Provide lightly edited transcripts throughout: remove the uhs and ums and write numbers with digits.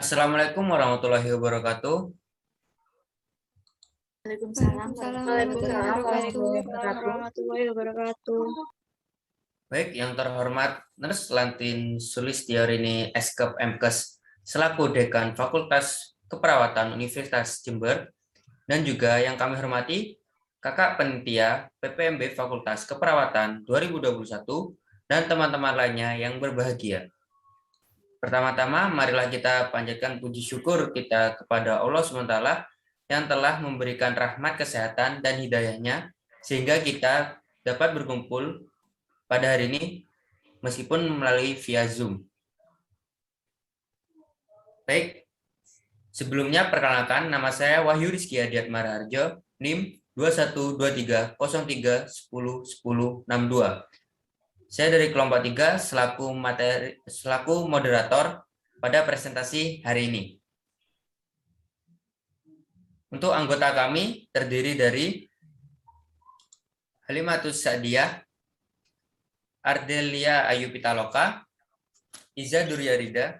Assalamualaikum warahmatullahi wabarakatuh. Waalaikumsalam warahmatullahi wabarakatuh. Baik, yang terhormat Nurse Lantin Sulistiarini Eskep MKes selaku Dekan Fakultas Keperawatan Universitas Jember, dan juga yang kami hormati Kakak Penitia PPMB Fakultas Keperawatan 2021 dan teman-teman lainnya yang berbahagia. Pertama-tama, marilah kita panjatkan puji syukur kita kepada Allah SWT yang telah memberikan rahmat kesehatan dan hidayahnya sehingga kita dapat berkumpul pada hari ini meskipun melalui via Zoom. Baik, sebelumnya perkenalkan, nama saya Wahyu Rizky Adiat Maraharjo, NIM 212303101062. Saya dari kelompok 3 selaku moderator pada presentasi hari ini. Untuk anggota kami terdiri dari Halimatus Sa'diyah, Ardelia Ayu Pitaloka, Iza Duryarida,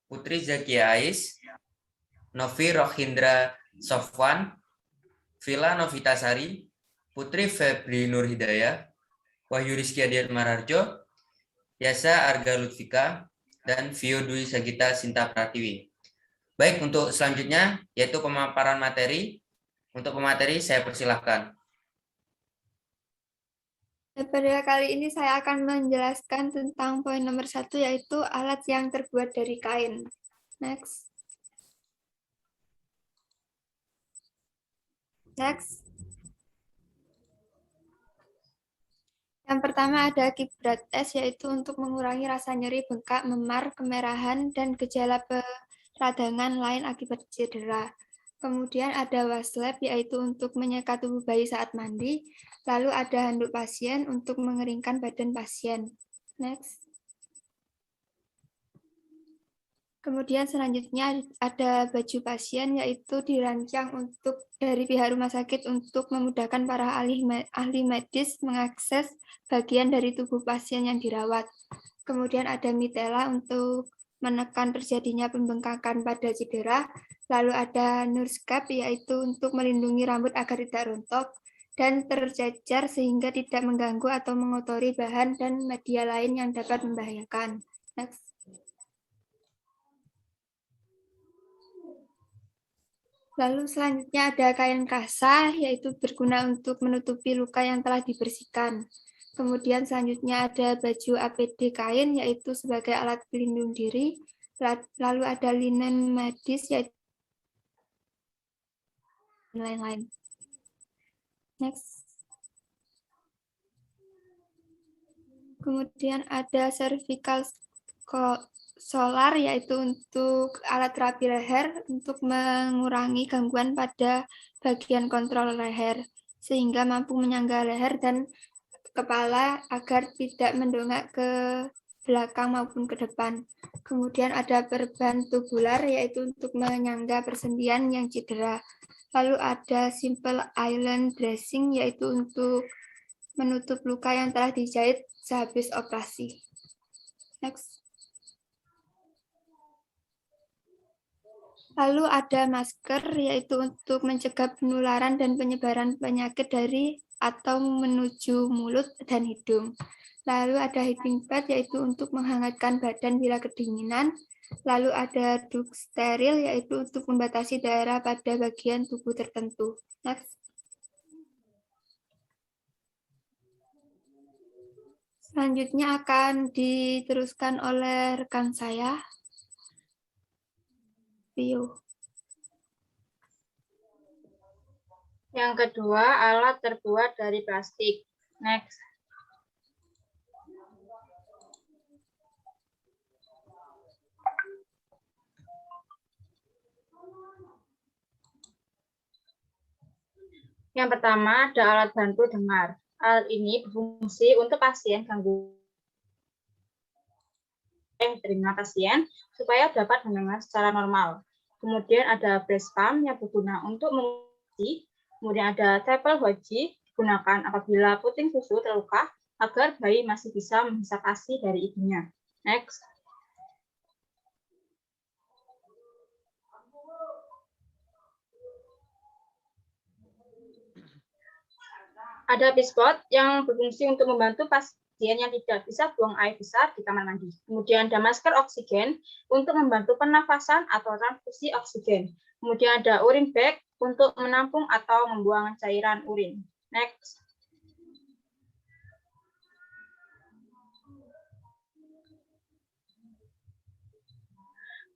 Putri Zakia Ais, Novi Rohindra Sofwan, Vila Novitasari, Putri Febri Nur Hidayah, Wahyu Rizky Adiat Maraharjo, Yasa Arga Lutfika, dan Vio Dwi Sagita Sinta Pratiwi. Baik, untuk selanjutnya yaitu pemaparan materi. Untuk pemateri saya persilahkan. Pada kali ini saya akan menjelaskan tentang poin nomor 1, yaitu alat yang terbuat dari kain. Next. Yang pertama ada kibrat es, yaitu untuk mengurangi rasa nyeri, bengkak, memar, kemerahan, dan gejala peradangan lain akibat cedera. Kemudian ada waslab, yaitu untuk menyeka tubuh bayi saat mandi. Lalu ada handuk pasien untuk mengeringkan badan pasien. Next. Kemudian selanjutnya ada baju pasien, yaitu dirancang dari pihak rumah sakit untuk memudahkan para ahli medis mengakses bagian dari tubuh pasien yang dirawat. Kemudian ada mitela untuk menekan terjadinya pembengkakan pada cedera. Lalu ada nurse cap, yaitu untuk melindungi rambut agar tidak rontok dan tercecer sehingga tidak mengganggu atau mengotori bahan dan media lain yang dapat membahayakan. Next. Lalu selanjutnya ada kain kasa, yaitu berguna untuk menutupi luka yang telah dibersihkan. Kemudian selanjutnya ada baju APD kain, yaitu sebagai alat pelindung diri. Lalu ada linen medis, yaitu lain-lain. Next. Kemudian ada cervical solar, yaitu untuk alat terapi leher untuk mengurangi gangguan pada bagian kontrol leher sehingga mampu menyangga leher dan kepala agar tidak mendongak ke belakang maupun ke depan. Kemudian ada perban tubular, yaitu untuk menyangga persendian yang cedera. Lalu ada simple island dressing, yaitu untuk menutup luka yang telah dijahit sehabis operasi. Next. Lalu ada masker, yaitu untuk mencegah penularan dan penyebaran penyakit dari atau menuju mulut dan hidung. Lalu ada heating pad, yaitu untuk menghangatkan badan bila kedinginan. Lalu ada duk steril, yaitu untuk membatasi daerah pada bagian tubuh tertentu. Next. Selanjutnya akan diteruskan oleh rekan saya, Vio. Yang kedua, alat terbuat dari plastik. Next. Yang pertama, ada alat bantu dengar. Alat ini berfungsi untuk pasien gangguan telinga pasien supaya dapat mendengar secara normal. Kemudian ada breast pump yang berguna untuk menguji. Kemudian ada tepel hoji digunakan apabila puting susu terluka agar bayi masih bisa menghisap ASI dari ibunya. Next. Ada pispot yang berfungsi untuk membantu pasien yang tidak bisa buang air besar di kamar mandi. Kemudian ada masker oksigen untuk membantu pernafasan atau transfusi oksigen. Kemudian ada urine bag untuk menampung atau membuang cairan urin. Next.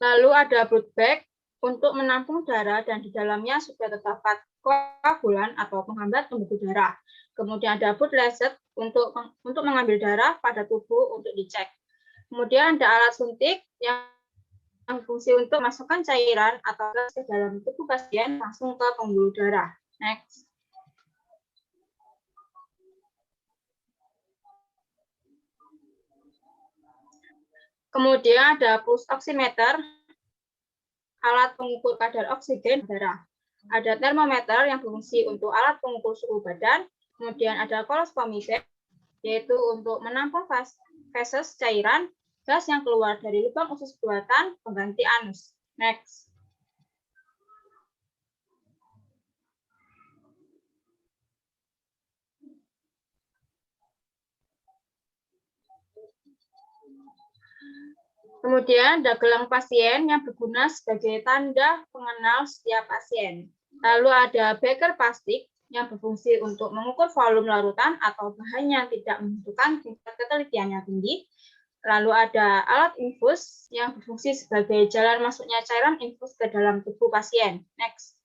Lalu ada blood bag untuk menampung darah dan di dalamnya sudah terdapat koagulan atau penghambat pembekuan darah. Kemudian ada blood lancet untuk mengambil darah pada tubuh untuk dicek. Kemudian ada alat suntik yang berfungsi untuk masukkan cairan atau gas ke dalam tubuh pasien langsung ke pembuluh darah. Next. Kemudian ada pulse oximeter, alat pengukur kadar oksigen darah. Ada termometer yang berfungsi untuk alat pengukur suhu badan. Kemudian ada colostomy bag, yaitu untuk menampung feses cairan gas yang keluar dari lubang usus buatan pengganti anus. Next. Kemudian ada gelang pasien yang berguna sebagai tanda pengenal setiap pasien. Lalu ada beker plastik yang berfungsi untuk mengukur volume larutan atau bahan yang tidak membutuhkan tingkat ketelitian yang tinggi. Lalu ada alat infus yang berfungsi sebagai jalan masuknya cairan infus ke dalam tubuh pasien. Next.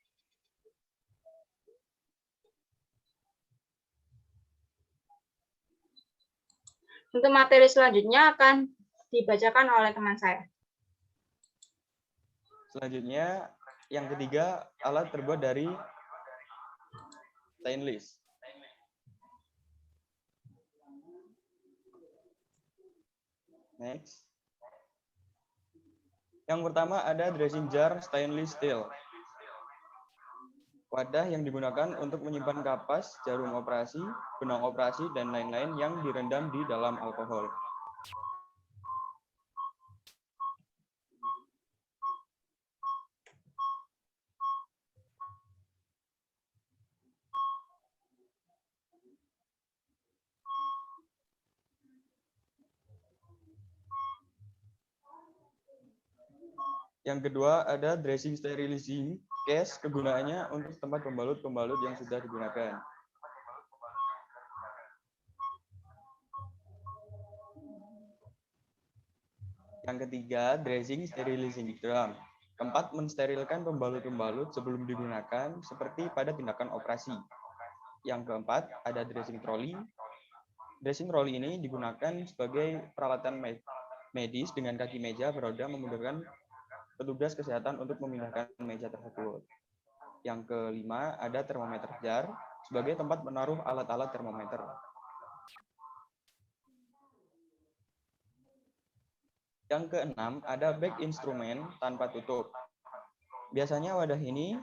Untuk materi selanjutnya akan dibacakan oleh teman saya. Selanjutnya, yang ketiga, alat terbuat dari stainless. Next. Yang pertama ada dressing jar stainless steel. Wadah yang digunakan untuk menyimpan kapas, jarum operasi, benang operasi, dan lain-lain yang direndam di dalam alkohol. Yang kedua ada dressing sterilizing case, kegunaannya untuk tempat pembalut-pembalut yang sudah digunakan. Yang ketiga, dressing sterilizing drum, tempat mensterilkan pembalut-pembalut sebelum digunakan seperti pada tindakan operasi. Yang keempat, ada dressing trolley. Dressing trolley ini digunakan sebagai peralatan medis dengan kaki meja beroda memudahkan petugas kesehatan untuk memindahkan meja tersebut. Yang kelima, ada termometer jar sebagai tempat menaruh alat-alat termometer. Yang keenam, ada bag instrumen tanpa tutup. Biasanya wadah ini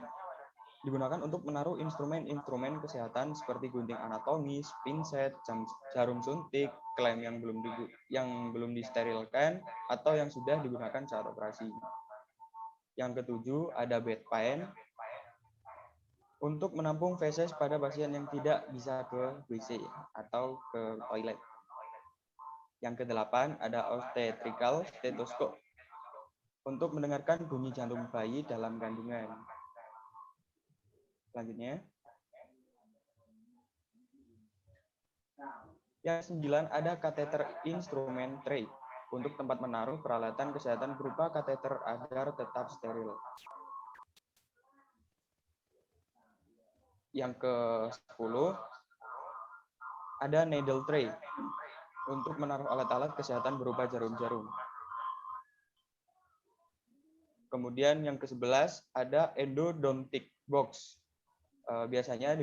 digunakan untuk menaruh instrumen-instrumen kesehatan seperti gunting anatomis, pinset, jarum suntik, klem yang belum disterilkan atau yang sudah digunakan saat operasi. Yang ketujuh, ada bedpan untuk menampung feses pada pasien yang tidak bisa ke WC atau ke toilet. Yang kedelapan, ada obstetrical stethoscope untuk mendengarkan bunyi jantung bayi dalam kandungan. Selanjutnya. Yang 9, ada kateter instrumen tray untuk tempat menaruh peralatan kesehatan berupa kateter agar tetap steril. Yang ke-10, ada needle tray untuk menaruh alat-alat kesehatan berupa jarum-jarum. Kemudian yang ke-11, ada endodontic box. Biasanya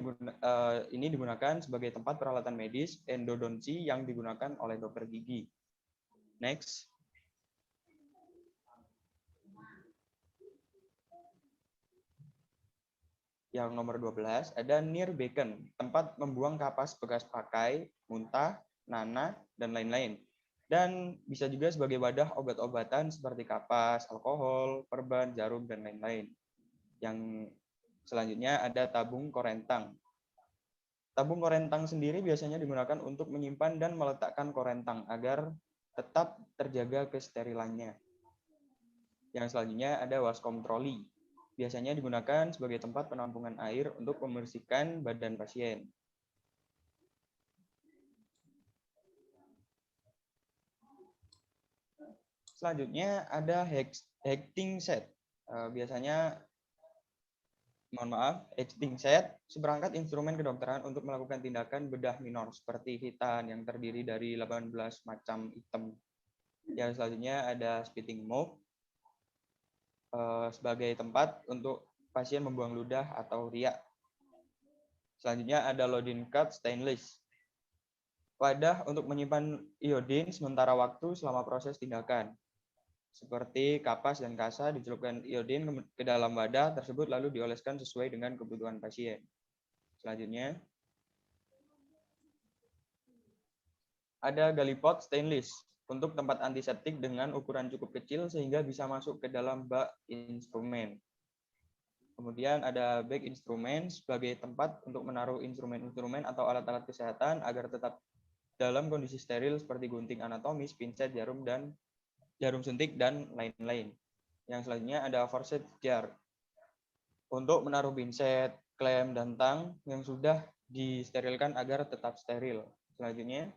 ini digunakan sebagai tempat peralatan medis endodonsi yang digunakan oleh dokter gigi. Next. Yang nomor 12, ada near beacon, tempat membuang kapas bekas pakai, muntah, nanah, dan lain-lain. Dan bisa juga sebagai wadah obat-obatan seperti kapas, alkohol, perban, jarum, dan lain-lain. Yang selanjutnya ada tabung korentang. Tabung korentang sendiri biasanya digunakan untuk menyimpan dan meletakkan korentang agar tetap terjaga kesterilannya. Yang selanjutnya ada waskom troli. Biasanya digunakan sebagai tempat penampungan air untuk membersihkan badan pasien. Selanjutnya ada hecting set. Biasanya hecting set seperangkat instrumen kedokteran untuk melakukan tindakan bedah minor seperti hitan yang terdiri dari 18 macam item. Yang selanjutnya ada spitting mouth sebagai tempat untuk pasien membuang ludah atau riak. Selanjutnya ada loading cup stainless. Wadah untuk menyimpan iodin sementara waktu selama proses tindakan. Seperti kapas dan kasa dicelupkan iodin ke dalam wadah tersebut lalu dioleskan sesuai dengan kebutuhan pasien. Selanjutnya ada galipot stainless untuk tempat antiseptik dengan ukuran cukup kecil sehingga bisa masuk ke dalam bak instrumen. Kemudian ada bag instrumen sebagai tempat untuk menaruh instrumen-instrumen atau alat-alat kesehatan agar tetap dalam kondisi steril seperti gunting anatomis, pinset, jarum suntik, dan lain-lain. Yang selanjutnya ada forceps jar untuk menaruh pinset, klem, dan tang yang sudah disterilkan agar tetap steril. Selanjutnya,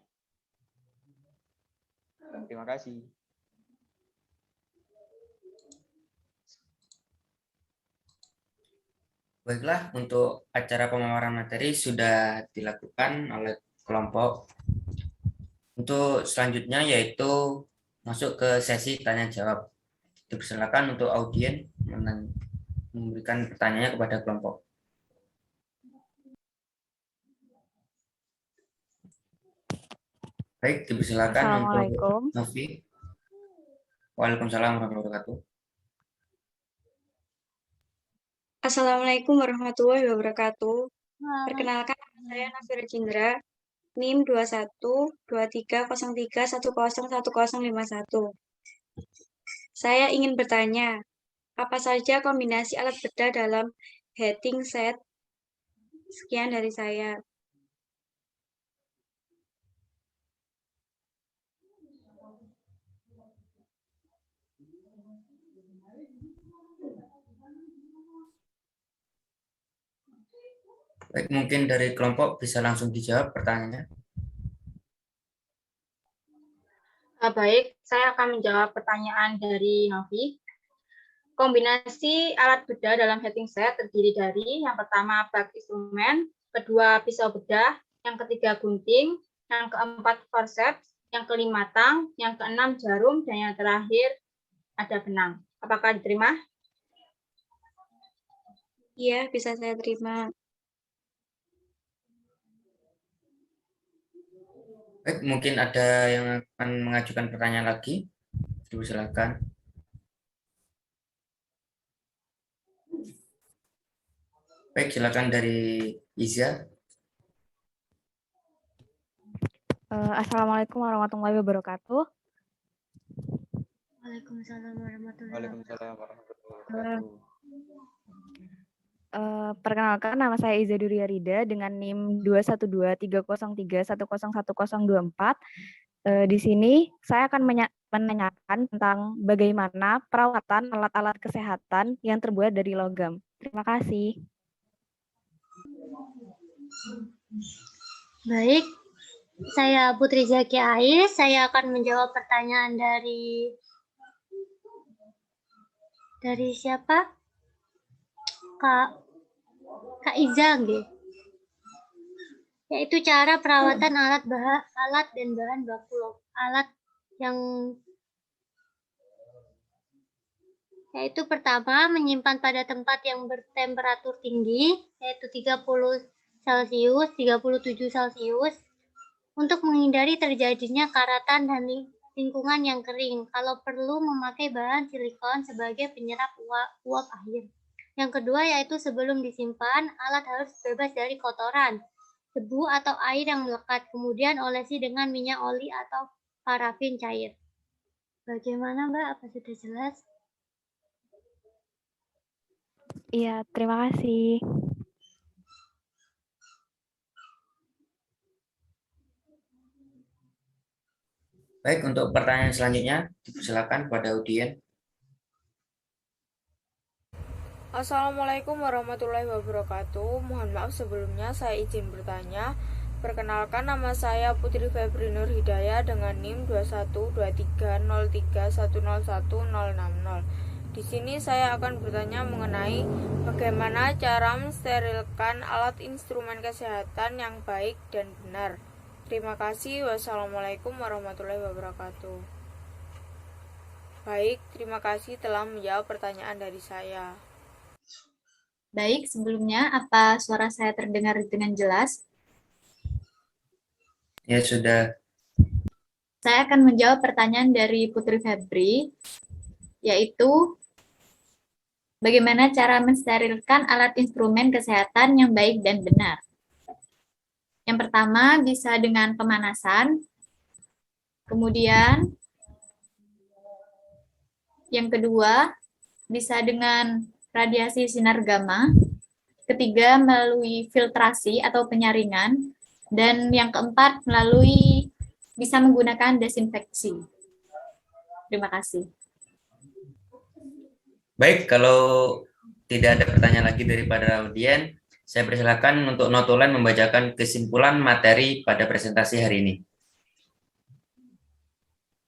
terima kasih. Baiklah, untuk acara pemaparan materi sudah dilakukan oleh kelompok. Untuk selanjutnya yaitu masuk ke sesi tanya jawab. Dipersilakan untuk audien memberikan pertanyaannya kepada kelompok. Baik, dipersilakan Assalamualaikum. untuk Novi. Waalaikumsalam warahmatullahi wabarakatuh. Assalamualaikum warahmatullahi wabarakatuh. Perkenalkan, saya Nafira Cindra, NIM 212303101051. Saya ingin bertanya, apa saja kombinasi alat bedah dalam heating set? Sekian dari saya. Baik, mungkin dari kelompok bisa langsung dijawab pertanyaannya. Baik, saya akan menjawab pertanyaan dari Novi. Kombinasi alat bedah dalam heating set terdiri dari yang pertama bag instrumen, kedua pisau bedah, yang ketiga gunting, yang keempat forceps, yang kelima tang, yang keenam jarum, dan yang terakhir ada benang. Apakah diterima? Iya, bisa saya terima. Baik, mungkin ada yang akan mengajukan pertanyaan lagi. Silakan. Baik, silakan dari Iza. Assalamualaikum warahmatullahi wabarakatuh. Waalaikumsalam warahmatullahi wabarakatuh. Perkenalkan, nama saya Iza Duria Rida dengan NIM 2123031011024. Di sini saya akan menanyakan tentang bagaimana perawatan alat-alat kesehatan yang terbuat dari logam. Terima kasih. Baik, saya Putri Zaki Ais. Saya akan menjawab pertanyaan dari siapa? Kak Iza, yaitu cara perawatan alat dan bahan baku alat yang yaitu pertama menyimpan pada tempat yang bertemperatur tinggi yaitu 30 Celcius, 37 Celcius untuk menghindari terjadinya karatan dan lingkungan yang kering. Kalau perlu memakai bahan silikon sebagai penyerap uap air. Yang kedua yaitu sebelum disimpan, alat harus bebas dari kotoran, debu atau air yang melekat, kemudian olesi dengan minyak oli atau parafin cair. Bagaimana Mbak? Apa sudah jelas? Iya, terima kasih. Baik, untuk pertanyaan selanjutnya, silakan pada Udien. Assalamualaikum warahmatullahi wabarakatuh. Mohon maaf sebelumnya saya izin bertanya. Perkenalkan, nama saya Putri Febri Nur Hidayah dengan NIM 212303101060. Di sini saya akan bertanya mengenai bagaimana cara mensterilkan alat instrumen kesehatan yang baik dan benar. Terima kasih. Wassalamualaikum warahmatullahi wabarakatuh. Baik, terima kasih telah menjawab pertanyaan dari saya. Baik, sebelumnya apa suara saya terdengar dengan jelas? Ya, sudah. Saya akan menjawab pertanyaan dari Putri Febri, yaitu bagaimana cara mensterilkan alat instrumen kesehatan yang baik dan benar. Yang pertama bisa dengan pemanasan, kemudian yang kedua bisa dengan radiasi sinar gamma, ketiga melalui filtrasi atau penyaringan, dan yang keempat melalui bisa menggunakan desinfeksi. Terima kasih. Baik, kalau tidak ada pertanyaan lagi daripada audien, saya persilakan untuk notulen membacakan kesimpulan materi pada presentasi hari ini.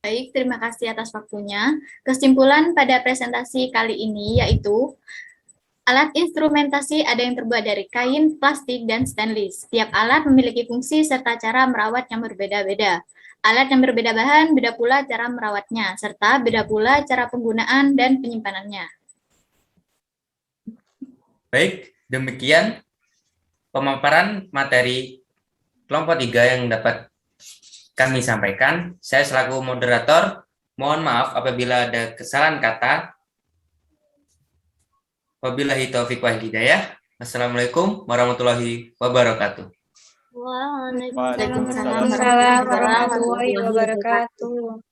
Baik, terima kasih atas waktunya. Kesimpulan pada presentasi kali ini yaitu alat instrumentasi ada yang terbuat dari kain, plastik, dan stainless. Setiap alat memiliki fungsi serta cara merawat yang berbeda-beda. Alat yang berbeda bahan, beda pula cara merawatnya, serta beda pula cara penggunaan dan penyimpanannya. Baik, demikian pemaparan materi kelompok 3 yang dapat kami sampaikan. Saya selaku moderator, mohon maaf apabila ada kesalahan kata. Wabillahi taufiq wal hidayah. Assalamualaikum warahmatullahi wabarakatuh. Waalaikumsalam Waalaikumsalam warahmatullahi wabarakatuh.